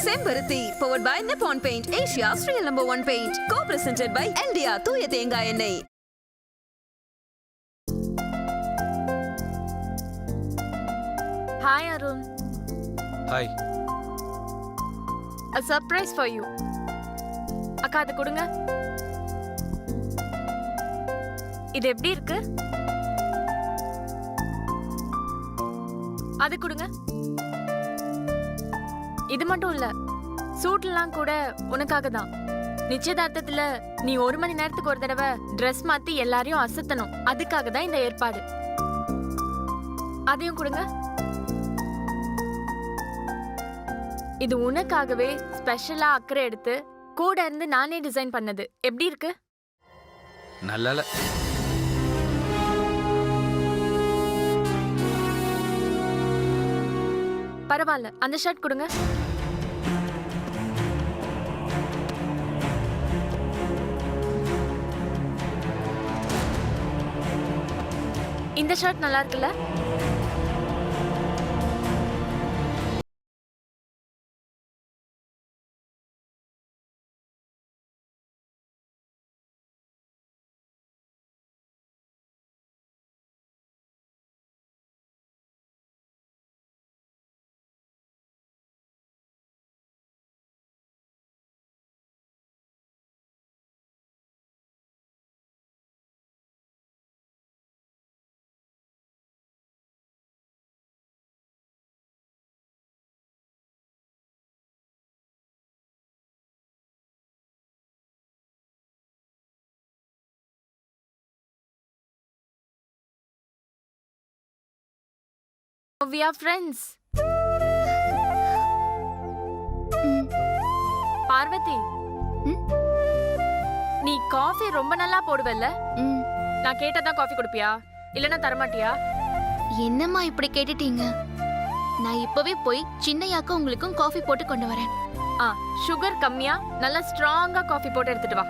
செம்பருத்தி powered by Nippon Paint, Asia's real #1 paint. Co-presented by India தூய தேங்காய் எண்ணெய். Hi Arun. Hi. A surprise for you. அக்கா அது கொடுங்க. இது எப்படி இருக்கு? அது கொடுங்க. இது மட்டும் இல்ல, சூட்லாம் கூட உனக்காக தான். நிச்சயதார்த்தத்துல நீ 1 மணி நேரத்துக்கு ஒரு தடவை ட்ரெஸ் மாத்தி எல்லாரையும் அசத்தணும். அதுக்காக தான் இந்த ஏற்பாடு. அதையும் கொடுங்க. இது உனக்காகவே ஸ்பெஷலா அக்கறை எடுத்து கூட இருந்து நானே டிசைன் பண்ணது. எப்படி இருக்கு? நல்லல. பரவாயில்ல, அந்த ஷர்ட் கொடுங்க. இந்த ஷர்ட் நல்லா இருக்குல்ல? We are friends. பார்வதி, நீ காஃபி ரொம்ப நல்லா போடுவல்ல? நான் கேட்டதான் காஃபி கொடுப்பியா இல்லனா தரமாட்டியா? என்னம்மா இப்படி கேட்டுட்டீங்க? நான் இப்பவே போய் சின்னையாக்க உங்களுக்கும் காஃபி போட்டு கொண்டு வரேன். சுகர் கம்மியா நல்லா ஸ்ட்ராங்கா காஃபி போட்டு எடுத்துட்டு வா.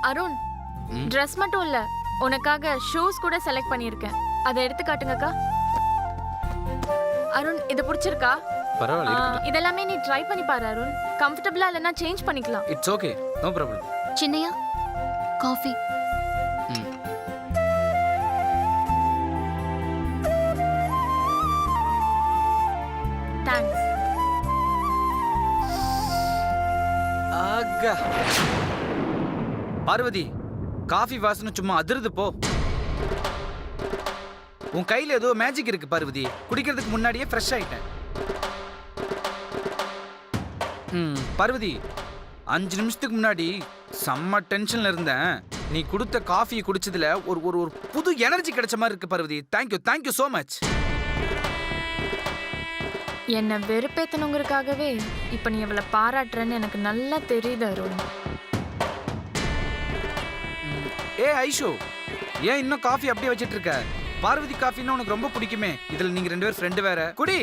அருண், ட்ரெஸ் மட்டும் இல்ல, உனக்காக ஷூஸ் கூட செலக்ட் பண்ணியிருக்கேன். அதை எடுத்து காட்டுங்கக்கா. அருண், இது பிடிச்சிருக்கா? பரவாயில்லை. இதெல்லாமே நீ ட்ரை பண்ணி பாரு அருண். கம்ஃபர்டபிளா இல்லனா சேஞ்ச் பண்ணிக்கலாம். It's okay, no problem. Chinnaiya, coffee. Thanks. ஆகா. பார்வதி, காஃபி வாசனை சும்மா அதிருது போ. உன் கையில ஏதோ மேஜிக் இருக்கு பார்வதி. குடிக்கிறதுக்கு முன்னாடியே ஃப்ரெஷ் ஆயிட்டேன். பார்வதி, 5 நிமிஷத்துக்கு முன்னாடி செம்ம டென்ஷன்ல இருந்தேன். நீ கொடுத்த காஃபியை குடிச்சதுல ஒரு ஒரு ஒரு புது எனர்ஜி கிடைச்ச மாதிரி இருக்கு பார்வதி. Thank you so much. என்ன வெறுப்பேத்தனுங்கிறதுக்காகவே இப்ப நீ எவ்வளவு பாராட்டுறன்னு எனக்கு நல்லா தெரியுது அருண். ஐஷோ, ஏன் இன்னும் காஃபி அப்படியே வச்சிட்டு இருக்க? பார்வதி காஃபின்னா உனக்கு ரொம்ப பிடிக்குமே. இதுல நீங்க 2 பேரும் ஃப்ரெண்டு வேற. குடி.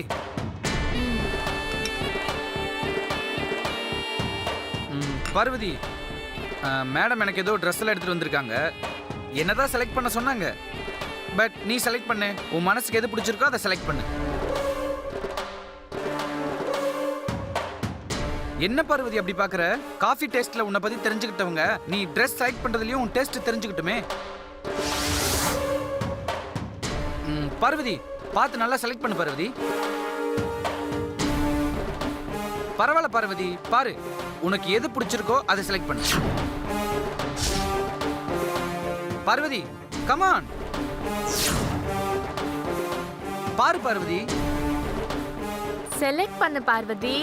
பார்வதி, மேடம் எனக்கு ஏதோ ட்ரெஸ் எல்லாம் எடுத்துட்டு வந்திருக்காங்க. என்னதான் செலக்ட் பண்ண சொன்னாங்க. பட் நீ செலக்ட் பண்ணு. உன் மனசுக்கு எது பிடிச்சிருக்கோ அதை செலக்ட் பண்ணு. என்ன பார்வதி அப்படி பாக்குற? காஃபி டேஸ்ட்ல உன்னை பத்தி தெரிஞ்சுக்கிட்டவங்க நீ ட்ரெஸ் செலக்ட் பண்றதுலயும் உன் டேஸ்ட் தெரிஞ்சுக்கிட்டுமே. பார்வதி, பார்த்து நல்லா செலக்ட் பண்ணு பார்வதி. பரவாயில்ல பார்வதி, பாரு உனக்கு எது பிடிச்சிருக்கோ அதை செலக்ட் பண்ணு. Parvathi, come on. பாரு பார்வதி. செலக்ட் பண்ணு பார்வதி.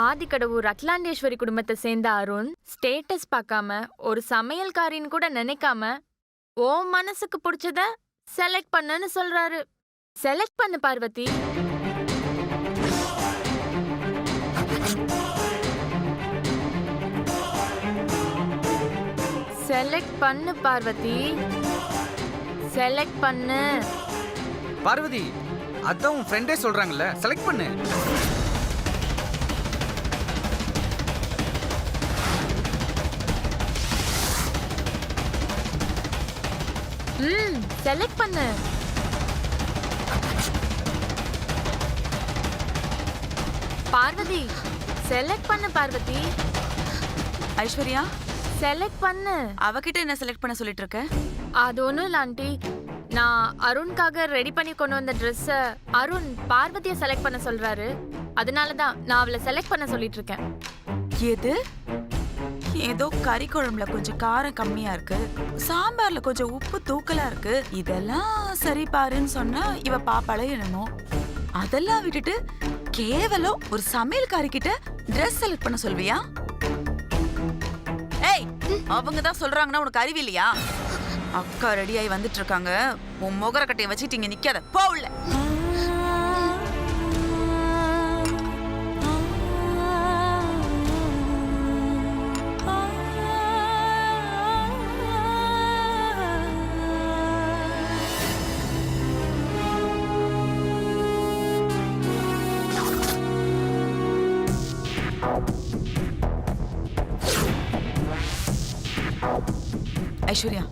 ஆதிக்கடவுர் அகிலாண்டேஸ்வரி குடும்பத்தை சேர்ந்த அருண் ஸ்டேட்டஸ் பார்க்காம ஒரு சமையல்காரின்னு கூட நினைக்காம ஓ மனசுக்கு பிடிச்சத செலக்ட் பண்ணுன்னு சொல்றாரு. செலக்ட் பண்ணு பார்வதி. செலக்ட் பண்ணு பார்வதி. செலக்ட் பண்ணு பார்வதி. அதான் உன் ஃப்ரெண்டே சொல்றாங்கல்ல, செலக்ட் பண்ணு. செலக்ட் பண்ணு. பார்வதி செலக்ட் பண்ணு பார்வதி, ஐஸ்வர்யா, செலக்ட் பண்ணு. அவகிட்ட என்ன செலக்ட் பண்ண சொல்லிட்டு இருக்க? அது ஒன்றும் இல்லை ஆண்டி, நான் அருண்காக ரெடி பண்ணி கொண்டு வந்த ட்ரெஸ்ஸை அருண் பார்வதியை செலக்ட் பண்ண சொல்றாரு. அதனால தான் நான் அவளை செலக்ட் பண்ண சொல்லிட்டு இருக்கேன். எது? ஏதோ கறி குழம்புல கொஞ்சம் காரம் கம்மியா இருக்கு, சாம்பார்ல கொஞ்சம் உப்பு தூக்கலா இருக்கு, இதெல்லாம் சரி பாருன்னு சொன்னா இவ பாப்பாளே என்னமோ. அதெல்லாம் விட்டுட்டு கேவலம் ஒரு சமையல்காரி கிட்ட ட்ரெஸ் செலக்ட் பண்ண சொல்வியா? ஏய், அவங்க தான் சொல்றாங்கன்னா உனக்கு அறிவு இல்லையா? அக்கா ரெடியாகி வந்துட்டு இருக்காங்க, உன் முகர கட்டையை வச்சுட்டு இங்க நிக்காத, போ உள்ள. ஐஸ்வர்யா,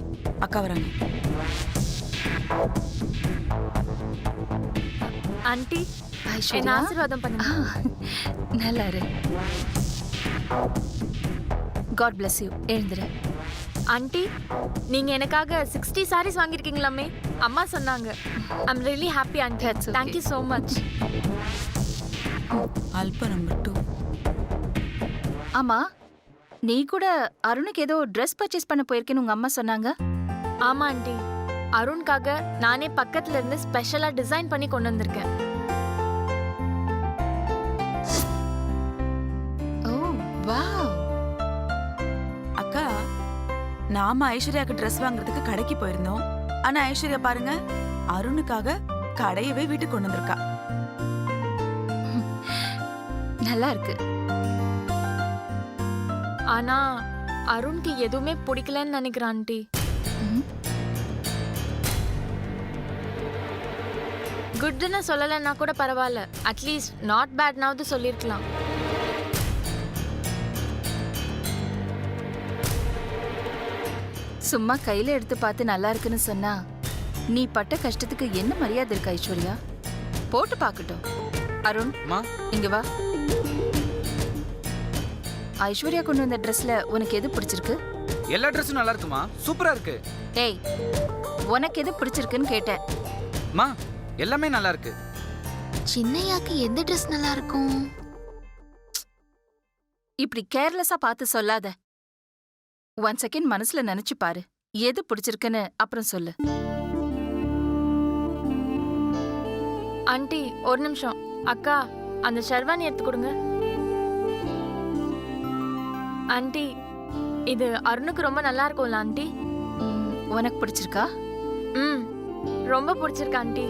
அக்கா வராங்க. ஆண்டி என்ன ஐஸ்வர்யா ஆசீர்வாதம் பண்ணுங்க. நல்லா இரு. God bless you. எழுந்துரு. ஆண்டி நீங்க எனக்காக 60 sarees வாங்கியிருக்கீங்களாமே, அம்மா சொன்னாங்க. I'm really happy aunty. That's okay. Thank you so much. அல்ப நம்பர் 2. ஆமா, நீ கூட அருணுக்கு ஏதோ ட்ரெஸ் பர்ச்சேஸ் பண்ண போயிருக்கேன்னு உங்க அம்மா சொன்னாங்க. ஆமா ஆண்டி, அருண்காக நானே பக்கத்துல இருந்து ஸ்பெஷலா டிசைன் பண்ணி கொண்டு வந்திருக்கேன். ஓ வாவ். அக்கா, நாம ஐஸ்வர்யாக்கு ட்ரெஸ் வாங்குறதுக்கு கடைக்கு போயிருந்தோம். ஆனா ஐஸ்வர்யா பாருங்க, அருணுக்காக கடையவே வீட்டுக்கு கொண்டு வந்திருக்கா. நல்லா இருக்கு. ஆனா அருண்க்கு எதுவுமே பிடிக்கலன்னு நினைக்கிறேன் ஆண்டி. ம். குட்னு சொல்லலைன்னா கூட பரவாயில்ல, அட்லீஸ்ட் நாட் பேட்னாவது சொல்லியிருக்கலாம். சும்மா கையில எடுத்து பார்த்து நல்லா இருக்குன்னு சொன்னா நீ பட்ட கஷ்டத்துக்கு என்ன மரியாதை இருக்கு ஐஸ்வர்யா? போட்டு பார்க்கட்டும். அருண், அம்மா, இங்க வா. ஐஸ்வர்யா கொண்டு வந்த ட்ரெஸ்ல உனக்கு எது பிடிச்சிருக்கு? எல்லா ட்ரெஸ்ஸும் நல்லா இருக்குமா, சூப்பரா இருக்கு. ஏய், உனக்கு எது பிடிச்சிருக்குன்னு கேட்டேன். அம்மா, எல்லாமே நல்லா இருக்கு. சின்னையாக்கு எந்த ட்ரெஸ் நல்லா இருக்கும்? இப்படி கேர்லெஸ்ஸா பார்த்து சொல்லாத. 1 செகண்ட் மனசுல நினைச்சு பாரு, எது பிடிச்சிருக்குன்னு அப்புறம் சொல்லு. ஆண்டி ஒரு நிமிஷம். அக்கா, அந்த ஷெர்வானி எடுத்து கொடுங்க. ஆண்டி, இது அருணுக்கு ரொம்ப நல்லா இருக்கும்ல ஆண்டி? உனக்கு பிடிச்சிருக்கா? ம், ரொம்ப பிடிச்சிருக்கு ஆண்டி.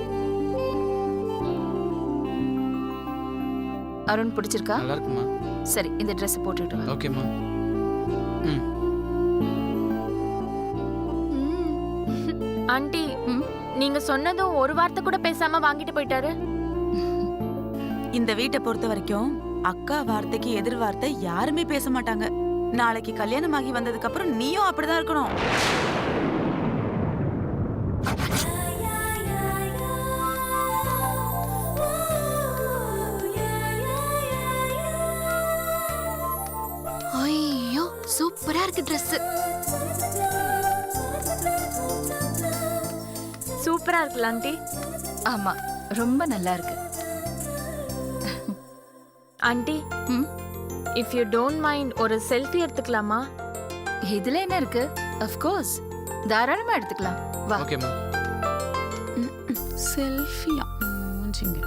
அருண் பிடிச்சிருக்கா? நல்லா இருக்குமா? சரி, இந்த ட்ரெஸ் போட்டுட்டு வா. ஓகேம்மா. ம். ஆண்டி, ம். நீங்க சொன்னதும் ஒரு வார்த்தை கூட பேசாம வாங்கிட்டு போயிட்டாரு. இந்த வீட்டை பொறுத்த வரைக்கும் அக்கா வார்த்தைக்கு எதிர் வார்த்தை யாருமே பேச மாட்டாங்க. நாளைக்கு கல்யாணம் ஆகி வந்ததுக்கு அப்புறம் நீயும் அப்படிதான் இருக்கணும். ஐயோ, சூப்பரா இருக்கு ட்ரெஸ். சூப்பரா இருக்குல்ல ஆண்டி? ஆமா, ரொம்ப நல்லா இருக்கு. ஆண்டி, ம். இஃப் யூ டோன்ட் மைண்ட் ஒரு செல்ஃபி எடுத்துக்கலாமா? இதுல என்ன இருக்கு? of course, தாராளமா எடுத்துக்கலாம். வா. ஓகேம்மா. செல்ஃபியா மூஞ்சிங்க.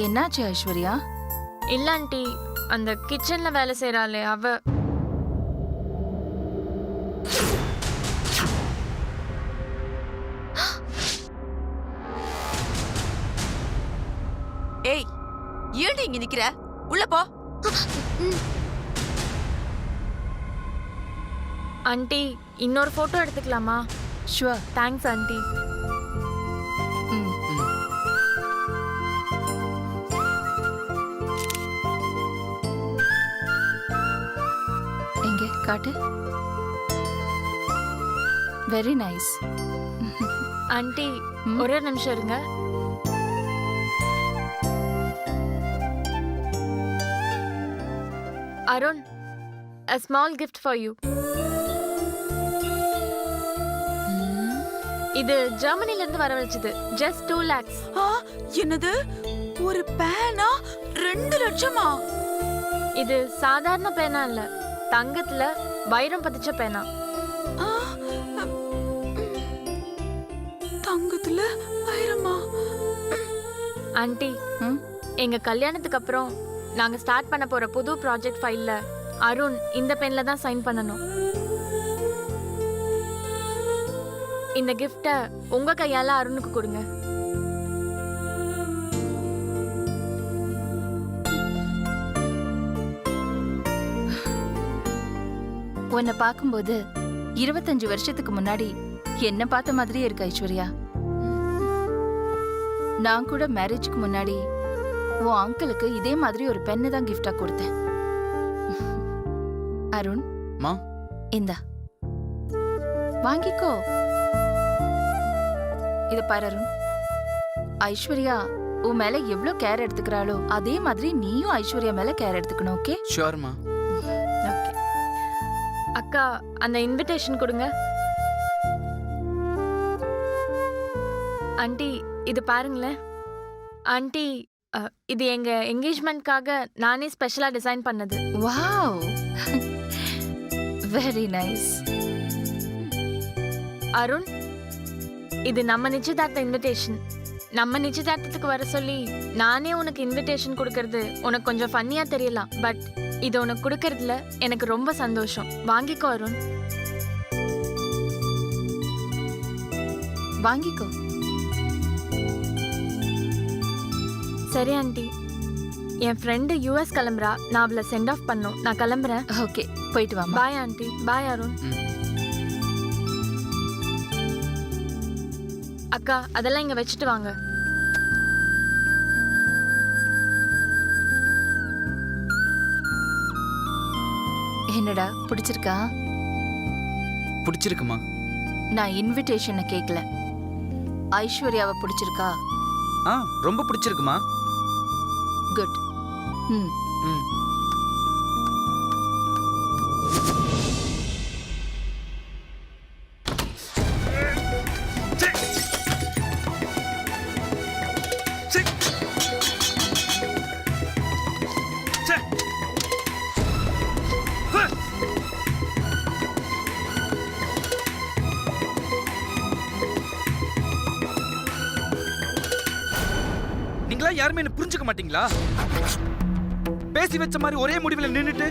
என்னாச்சு ஐஸ்வர்யா? இல்ல ஆண்டி, அந்த கிச்சன்ல வேலை செய்யறாளே அவ. ஏய், ஏன்டி இங்க நிக்கிற? உள்ள போ. ஆண்டி, இன்னொரு போட்டோ எடுத்துக்கலாமா? ஷுவர். Thanks aunty. ம். காட்டு. Very nice. ஆண்டி ஒரே நிமிஷம் இருங்க. Arun, a small gift for you. இது ஜெர்மனில இருந்து வரவழைச்சது. just 2 lakhs. ஆ, என்னது ஒரு பேனா 2 லட்சமா? இது சாதாரண பேனா இல்ல, தங்கத்துல வைரம் பதிச்ச பேனா. ஆ, தங்கத்துல வைரமா? ஆண்டி, ம்? எங்க கல்யாணத்துக்கு அப்புறம் நாங்க ஸ்டார்ட் பண்ண போற புது ப்ராஜெக்ட் ஃபைல்ல அருண் இந்த பென்ல தான் சைன் பண்ணணும். இந்த கிஃப்ட உங்க கையால அருணுக்கு கொடுங்க. உன்னை பார்க்கும்போது 25 வருஷத்துக்கு முன்னாடி என்ன பார்த்த மாதிரியே இருக்கு ஐஸ்வர்யா. நான் கூட மேரேஜ்க்கு முன்னாடி உன் அங்கிளுக்கு இதே மாதிரி ஒரு பென்னு தான் கிஃப்டா கொடுத்தேன். அருண், மா இந்தா வாங்கிக்கோ. இத பாரு அருண், ஐஸ்வர்யா உன் மேல எவ்ளோ கேர் எடுத்துக்கிறாளோ அதே மாதிரி நீயும் ஐஸ்வர்யா மேல கேர் எடுத்துக்கணும். ஓகே? ஷுவர்மா. ஓகே. அக்கா, அந்த இன்விடேஷன் கொடுங்க. ஆண்டி இது பாருங்களேன். ஆண்டி, இது எங்க என்கேஜ்மெண்ட்காக நானே ஸ்பெஷலா டிசைன் பண்ணது. Wow, very nice. அருண், இது நம்ம நிச்சயதார்த்த இன்விடேஷன். நம்ம நிச்சயதார்த்தத்துக்கு வர சொல்லி நானே உனக்கு இன்விடேஷன் கொடுக்கறது உனக்கு கொஞ்சம் ஃபன்னியா தெரியலாம், பட் இது உனக்கு கொடுக்கறதுல எனக்கு ரொம்ப சந்தோஷம். வாங்கிக்கோ அருண். வாங்கிக்கோ. சரி ஆண்டி, என் ஃப்ரெண்டு யூஎஸ் கிளம்புறா, நான் அவளை சென்ட் ஆஃப் பண்ணும். நான் கிளம்புறேன். ஓகே, போயிட்டு வாமா. Bye aunty. பாய் அருண். அக்கா, அதெல்லாம் இங்க வச்சுட்டு வாங்க. என்னடா பிடிச்சிருக்கா? பிடிச்சிருக்குமா? நான் இன்விடேஷனை கேட்கல, ஐஸ்வர்யாவை பிடிச்சிருக்கா? ஆ, ரொம்ப பிடிச்சிருக்குமா? குட். ம். ம். நீங்களா யாருமே என்ன புரிஞ்சுக்க மாட்டீங்களா? பேசி வச்ச மாதிரி ஒரே முடிவில் நின்னுட்டு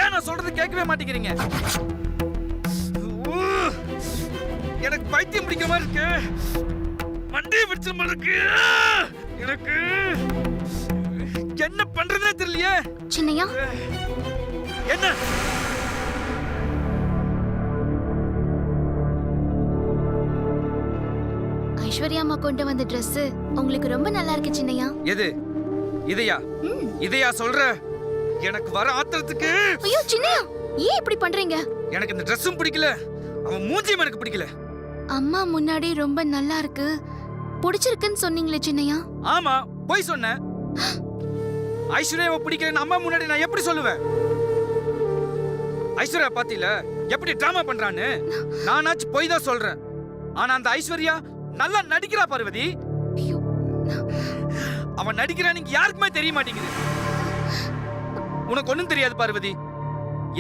ஏன் நான் சொல்றது கேட்கவே மாட்டேங்கிறீங்க? எனக்கு பைத்தியம் பிடிக்கிற மாதிரி இருக்கு, மண்டையை பிடிச்ச மாதிரி இருக்கு. எனக்கு என்ன பண்றதுனே தெரியலையே. சின்னையா, என்ன? ஐஸ்வர்யா அம்மா கொண்டு வந்த Dress உங்களுக்கு ரொம்ப நல்லா இருக்கு சின்னையா. எது? இதையா? இதையா சொல்ற? எனக்கு வர ஆத்திரத்துக்கு. ஐயோ சின்னையா, ஏன் இப்படி பண்றீங்க? எனக்கு இந்த Dressம் பிடிக்கல, அவன் மூஞ்சியும் எனக்கு பிடிக்கல. அம்மா முன்னாடி ரொம்ப நல்லா இருக்கு, பிடிச்சிருக்குன்னு சொன்னீங்களே சின்னையா. ஆமா, போய் சொன்னேன். ஐஸ்வர்யாவை பிடிக்கலன்னு அம்மா முன்னாடி நான் எப்படி சொல்லுவேன்? ஐஸ்வர்யா பாத்தீல எப்படி டிராமா பண்றான்னு? நானாச்சு போய் தான் சொல்றேன். ஆனா அந்த ஐஸ்வர்யா நல்லா நடிக்கிறா பார்வதி. ஐயோ, அவன் நடிக்கிறான்னு யாருக்குமே தெரிய மாட்டேங்குது. உனக்கு ஒண்ணும் தெரியாது பார்வதி.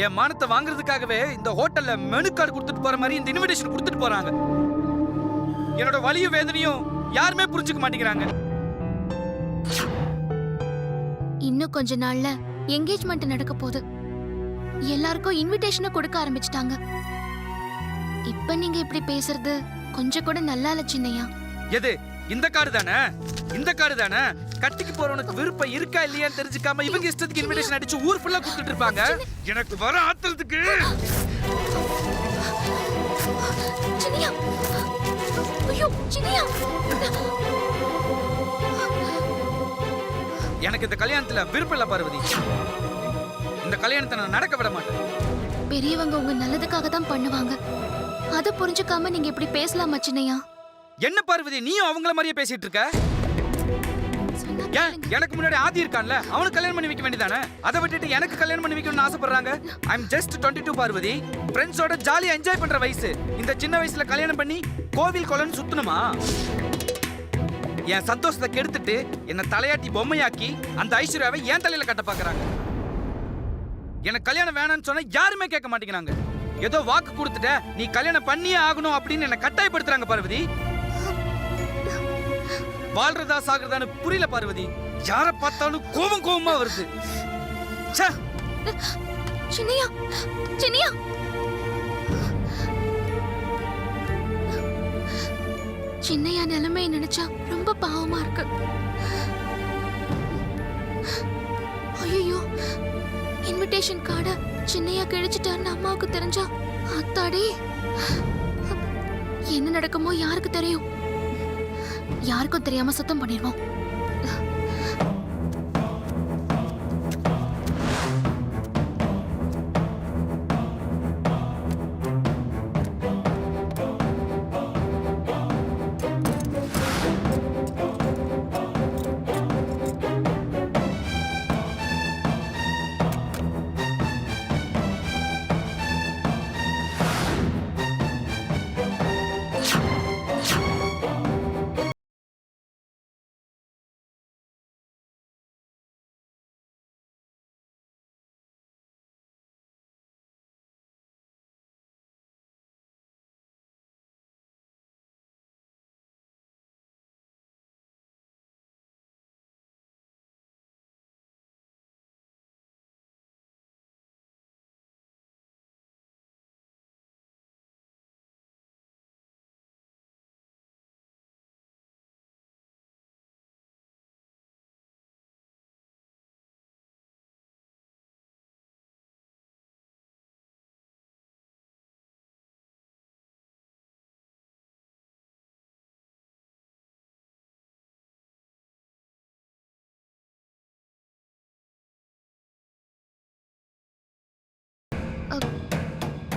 என் மானத்தை வாங்குறதுக்காகவே இந்த ஹோட்டல்ல மெனு கார்டு கொடுத்துட்டு போற மாதிரி இந்த இன்விடேஷன் கொடுத்துட்டு போறாங்க. என்னோட வலியும் வேதனையும் யாருமே புரிஞ்சுக்க மாட்டேங்கிறாங்க. இன்னும் கொஞ்ச நாள்ல என்கேஜ்மெண்ட் நடக்க போகுது. எல்லாருக்கும் இன்விடேஷனை கொடுக்க ஆரம்பிச்சிட்டாங்க. இப்ப நீங்க இப்படி பேசுறது கொஞ்சம் கூட நல்லா இல்ல சின்னையா. எது? இந்த கார்டு தானே? இந்த கார்டு தானே? கட்டிக்கு போறவனுக்கு விருப்பம் இருக்கா இல்லையான்னு தெரிஞ்சுக்காம இவங்க இஷ்டத்துக்கு இன்விடேஷன் அடிச்சு ஊர் ஃபுல்லா கொடுத்துட்டு இருப்பாங்க. எனக்கு வர ஆத்திரத்துக்கு. சின்னையா, ஐயோ சின்னையா, எனக்கு இந்த கல்யாணத்துல விருப்பம் இல்ல பார்வதி. இந்த கல்யாணத்தை நான் நடக்க விட மாட்டேன். பெரியவங்க உங்க நல்லதுக்காக தான் பண்ணுவாங்க. அத புரிஞ்சுக்காம நீங்க இப்படி பேசலாமா சின்னையா? என்ன பார்வதி நீயும் அவங்கள மாதிரியே பேசிட்டு இருக்க? சொன்னா ஏன் கேளுங்க. எனக்கு முன்னாடி ஆதி இருக்கான்ல, அவனுக்கு கல்யாணம் பண்ணி வைக்க வேண்டியதானே? அதை விட்டுட்டு எனக்கு கல்யாணம் பண்ணி வைக்கணும்னு ஆசைப்படுறாங்க. ஐ அம் ஜஸ்ட் 22 பார்வதி. ஃப்ரெண்ட்ஸோட ஜாலியா என்ஜாய் பண்ற வயசு. இந்த சின்ன வயசுல கல்யாணம் பண்ணி கோவில் கொலன்னு சுத்தணுமா? என் சந்தோஷத்தை கெடுத்துட்டு என்ன தலையாட்டி பொம்மையாக்கி அந்த ஐஸ்வர்யாவை என் தலையில கட்ட பாக்குறாங்க. எனக்கு கல்யாணம் வேணாம்னு சொன்னா யாருமே கேட்க மாட்டேங்கிறாங்க. ஏதோ வாக்கு கொடுத்துட்ட நீ கல்யாணம் பண்ணியே ஆகணும் அப்படின்னு என்ன கட்டாயப்படுத்துறாங்க பார்வதி. வாழ்றதா சாகிறதான்னு புரியல பார்வதி. யார பார்த்தாலும் கோவமா வருது. ச்சே. சின்னையா, சின்னையா. சின்னையா நிலைமையை நினைச்சா ரொம்ப பாவமா இருக்கு. ஐயோ, இன்விடேஷன் கார்டை சின்னையா கிழிச்சிட்டான்னு அம்மாவுக்கு தெரிஞ்சா அத்தாடி என்ன நடக்குமோ யாருக்கு தெரியும்? யாருக்கும் தெரியாம சுத்தம் பண்ணிடுவோம்.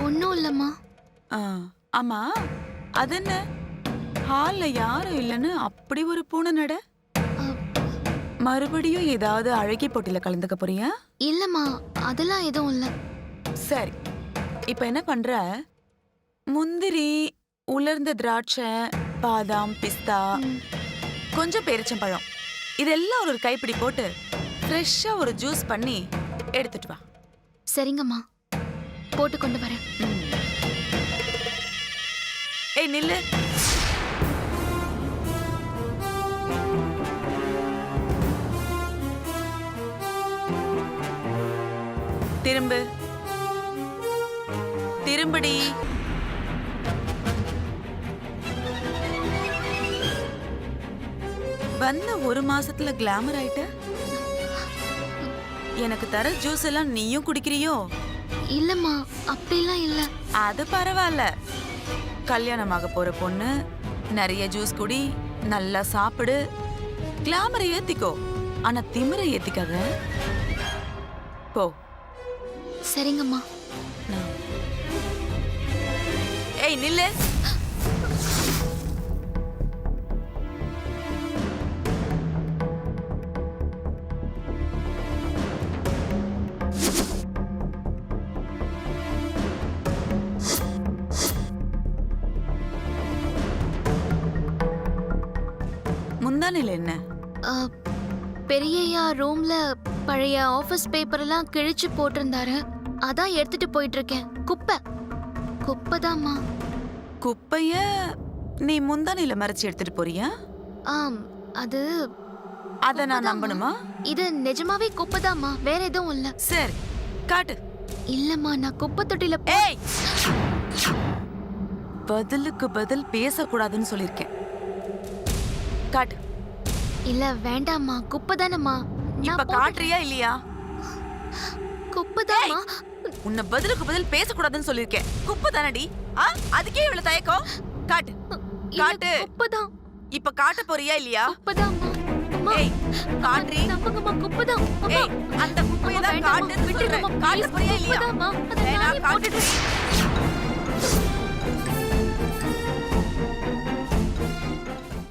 ஒன்னும் இல்லம்மா. ஆ, ஆமா அது என்ன ஹால்ல யாரும் இல்லைன்னு அப்படி ஒரு பூனை நட? மறுபடியும் ஏதாவது அழகி போட்டியில கலந்துக்க போறியா? இல்லம்மா, அதெல்லாம் எதுவும் இல்ல. சரி, இப்ப என்ன பண்ற? முந்திரி, உலர்ந்த திராட்சை, பாதாம், பிஸ்தா, கொஞ்சம் பேரிச்சம்பழம் இதெல்லாம் ஒரு கைப்பிடி போட்டு ஃப்ரெஷ்ஷா ஒரு ஜூஸ் பண்ணி எடுத்துட்டு வா. சரிங்கம்மா, போட்டு கொண்டு வரேன். ஏய் நில்லு. திரும்பு, திரும்படி. வந்த ஒரு மாசத்துல கிளாமர் ஆயிட்ட. எனக்கு தர ஜூஸ் எல்லாம் நீயும் குடிக்கிறியோ? இல்லம்மா, அப்படிலாம் இல்ல. அது பரவாயில்ல. கல்யாணமாக போற பொண்ணு, நிறைய ஜூஸ் குடி, நல்லா சாப்பிடு, கிளாமரை ஏத்திக்கோ. ஆனா திமிரை ஏத்திக்காத. போ. சரிங்கம்மா. ஏய் நில்லு. முந்தானையில என்ன? பெரியய்யா ரூம்ல பழைய ஆபீஸ் பேப்பர் எல்லாம் கிழிச்சு போட்டிருந்தாரு. அதான் எடுத்துட்டு போயிட்டு இருக்கேன். குப்பை குப்பைதாம்மா. குப்பைய நீ முந்தானையில மறைச்சு எடுத்துட்டு போறியா? ஆம், அது அத நான் நம்பணுமா? இது நிஜமாவே குப்பைதாம்மா, வேற எதுவும் இல்ல. சரி காட்டு. இல்லம்மா, நான் குப்பை தொட்டில ஏய், பதிலுக்கு பதில் பேசக்கூடாதுன்னு சொல்லிருக்கேன். காட்டு. இல்ல வேண்டாம்மா, குப்பைதானம்மா. இப்ப காட்டுறியா இல்லையா? குப்பைதாம்மா. உன்னை பதிலுக்கு பதில் பேசக்கூடாதுன்னு சொல்லிருக்கேன். குப்பை தானடி? அதுக்கே இவ்வளவு தயக்கம்? காட்டு, காட்டு. குப்பைதான். இப்ப காட்ட போறியா இல்லையா? குப்பைதாம்மா. ஏய், காட்ரி. நம்புங்கம்மா, குப்பைதான். ஏய், அந்த குப்பையை தான் காட்டுன்னு சொல்றேன். காட்ட போறியா இல்லையா? குப்பைதாம்மா. அதை வேணா, நானே போட்டுட்டு